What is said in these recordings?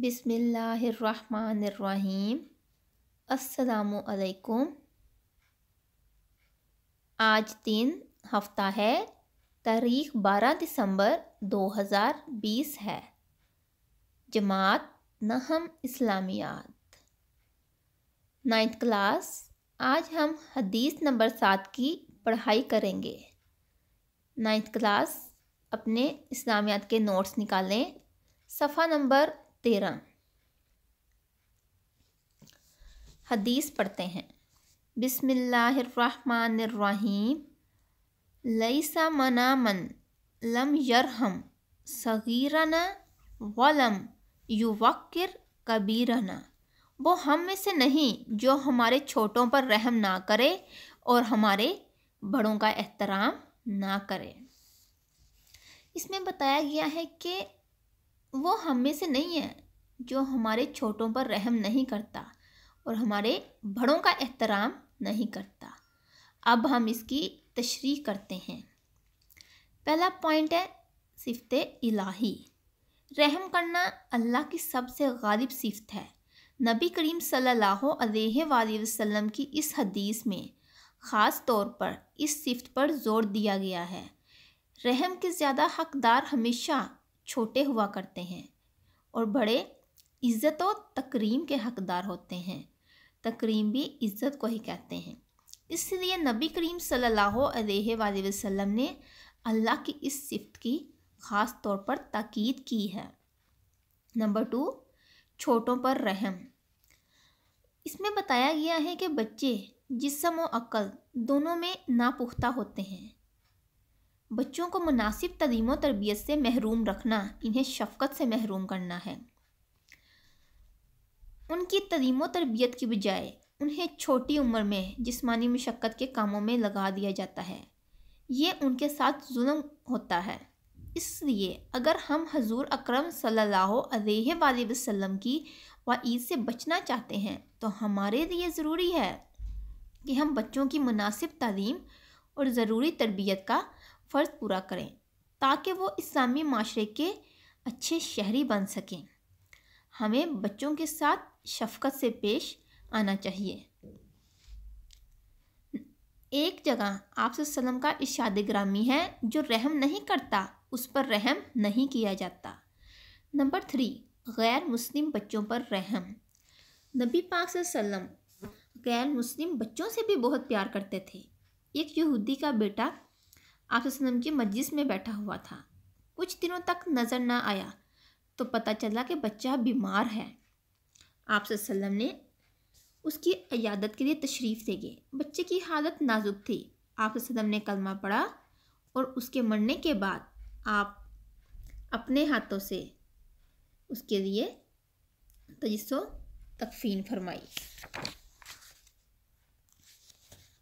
बिस्मिल्लाहिर्रहमानिर्रहीम। अस्सलामु अलैकुम। आज दिन हफ्ता है, तारीख़ 12 दिसंबर 2020 है। जमात नहम इस्लामियात 9th क्लास। आज हम हदीस नंबर 7 की पढ़ाई करेंगे। 9th क्लास अपने इस्लामियात के नोट्स निकालें। सफ़ा नंबर 13। हदीस पढ़ते हैं। बिस्मिल्लाहिर्रहमानिर्रहीम। लैसा मना मन लम यरहम सगीरना वलम युवक्किर कबीरना। वो हम में से नहीं जो हमारे छोटों पर रहम ना करे और हमारे बड़ों का एहतराम ना करे। इसमें बताया गया है कि वो हम में से नहीं है जो हमारे छोटों पर रहम नहीं करता और हमारे बड़ों का एहतराम नहीं करता। अब हम इसकी तशरीह करते हैं। पहला पॉइंट है सिफ़त इलाही। रहम करना अल्लाह की सबसे गालिब सिफ़त है। नबी करीम सल्लल्लाहु अलैहि वसल्लम की इस हदीस में ख़ास तौर पर इस सिफ़त पर ज़ोर दिया गया है। रहम के ज़्यादा हक़दार हमेशा छोटे हुआ करते हैं और बड़े इज़्ज़त और तकरीम के हक़दार होते हैं। तकरीम भी इज़्ज़त को ही कहते हैं। इसलिए नबी करीम सल्लल्लाहु अलैहि वसल्लम ने अल्लाह की इस सिफ़त की ख़ास तौर पर ताकीद की है। नंबर 2, छोटों पर रहम। इसमें बताया गया है कि बच्चे जिस्म और अक़ल दोनों में नापुख्ता होते हैं। बच्चों को मुनासिब तालीम और तरबियत से महरूम रखना, इन्हें शफ़क़त से महरूम करना है। उनकी तालीम और तरबियत की बजाय उन्हें छोटी उम्र में जिस्मानी मशक्क़त के कामों में लगा दिया जाता है। ये उनके साथ जुल्म होता है। इसलिए अगर हम हज़ूर अकरम सल्लल्लाहु अलैहि वसल्लम की वईद से बचना चाहते हैं तो हमारे लिए ज़रूरी है कि हम बच्चों की मुनासिब तालीम और ज़रूरी तरबियत का फ़र्ज़ पूरा करें ताकि वो इस्लामी माशरे के अच्छे शहरी बन सकें। हमें बच्चों के साथ शफ़क़त से पेश आना चाहिए। एक जगह आप सल्लम का इरशाद ग्रामी है, जो रहम नहीं करता उस पर रहम नहीं किया जाता। नंबर 3, गैर मुस्लिम बच्चों पर रहम। नबी पाक सल्लम गैर मुस्लिम बच्चों से भी बहुत प्यार करते थे। एक यहूदी का बेटा आप सल्लम की मजलिस में बैठा हुआ था। कुछ दिनों तक नज़र ना आया तो पता चला कि बच्चा बीमार है। आप सल्लम ने उसकी इयादत के लिए तशरीफ़ ले गए। बच्चे की हालत नाजुक थी। आप सल्लम ने कलमा पढ़ा और उसके मरने के बाद आप अपने हाथों से उसके लिए तजस्सो तकफीन फरमाई।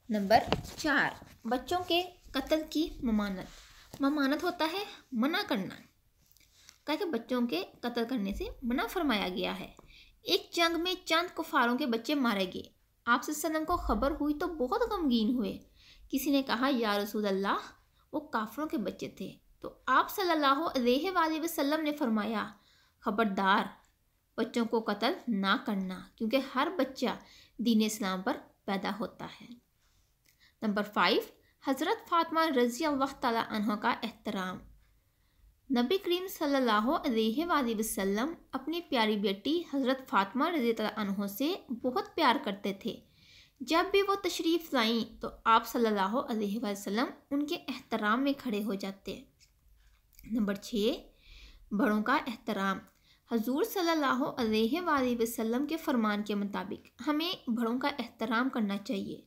नंबर 4, बच्चों के कत्ल की ममानत। ममानत होता है मना करना। कहा कि बच्चों के कत्ल करने से मना फरमाया गया है। एक जंग में चंद कुफारों के बच्चे मारे गए। आप सल्लम को खबर हुई तो बहुत गमगीन हुए। किसी ने कहा, या रसूल अल्लाह, वो काफिरों के बच्चे थे। तो आप सल्लल्लाहु अलैहि वसल्लम ने फरमाया, खबरदार, बच्चों को कत्ल ना करना, क्योंकि हर बच्चा दीन इस्लाम पर पैदा होता है। नंबर 5, हज़रत फ़ातिमा रज़ी अल्लाह तआला अन्हा का एहतराम। नबी करीम सल्लल्लाहु अलैहि वसल्लम अपनी प्यारी बेटी हज़रत फ़ातिमा रज़ी अल्लाह अन्हा से बहुत प्यार करते थे। जब भी वो तशरीफ़ लाईं तो आप सल्लल्लाहु अलैहि वसल्लम उनके एहतराम में खड़े हो जाते। नंबर 6, बड़ों का एहतराम। हज़ूर सल्लल्लाहु अलैहि वसल्लम के फ़रमान के मुताबिक हमें बड़ों का एहतराम करना चाहिए।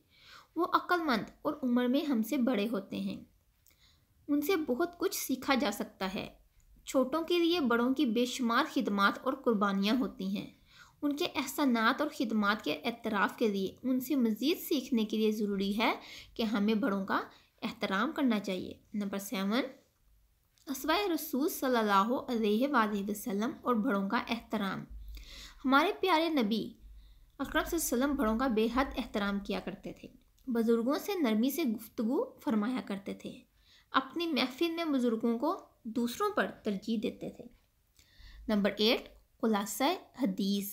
वो अक्लमंद और उम्र में हमसे बड़े होते हैं। उनसे बहुत कुछ सीखा जा सकता है। छोटों के लिए बड़ों की बेशुमार खिदमात और कुर्बानियाँ होती हैं। उनके एहसानात और खिदमात के एतराफ़ के लिए उनसे मज़ीद सीखने के लिए ज़रूरी है कि हमें बड़ों का एहतराम करना चाहिए। नंबर 7, अस्वाए रसूल सल्लल्लाहु अलैहि वसल्लम और बड़ों का एहतराम। हमारे प्यारे नबी अकरम सल्लम बड़ों का बेहद एहतराम किया करते थे। बुज़ुर्गों से नरमी से गुफ्तगू फरमाया करते थे। अपनी महफिल में बुज़ुर्गों को दूसरों पर तरजीह देते थे। नंबर 8, खुलासा हदीस।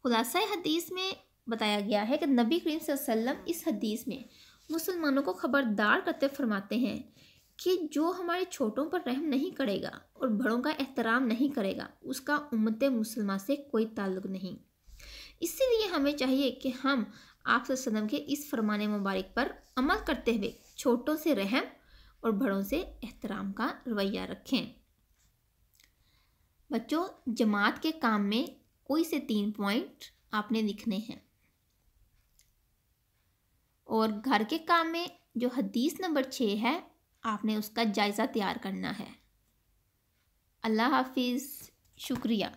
खुलासा हदीस में बताया गया है कि नबी करीम सल्लल्लाहु अलैहि वसल्लम इस हदीस में मुसलमानों को खबरदार करते फरमाते हैं कि जो हमारे छोटों पर रहम नहीं करेगा और बड़ों का एहतराम नहीं करेगा उसका उम्मत मुसलमान से कोई ताल्लुक नहीं। इसीलिए हमें चाहिए कि हम आप सल्लल्लाहु अलैहि वसल्लम के इस फरमान मुबारक पर अमल करते हुए छोटों से रहम और बड़ों से एहतराम का रवैया रखें। बच्चों, जमात के काम में कोई से 3 पॉइंट आपने लिखने हैं और घर के काम में जो हदीस नंबर 6 है आपने उसका जायज़ा तैयार करना है। अल्लाह हाफिज़, शुक्रिया।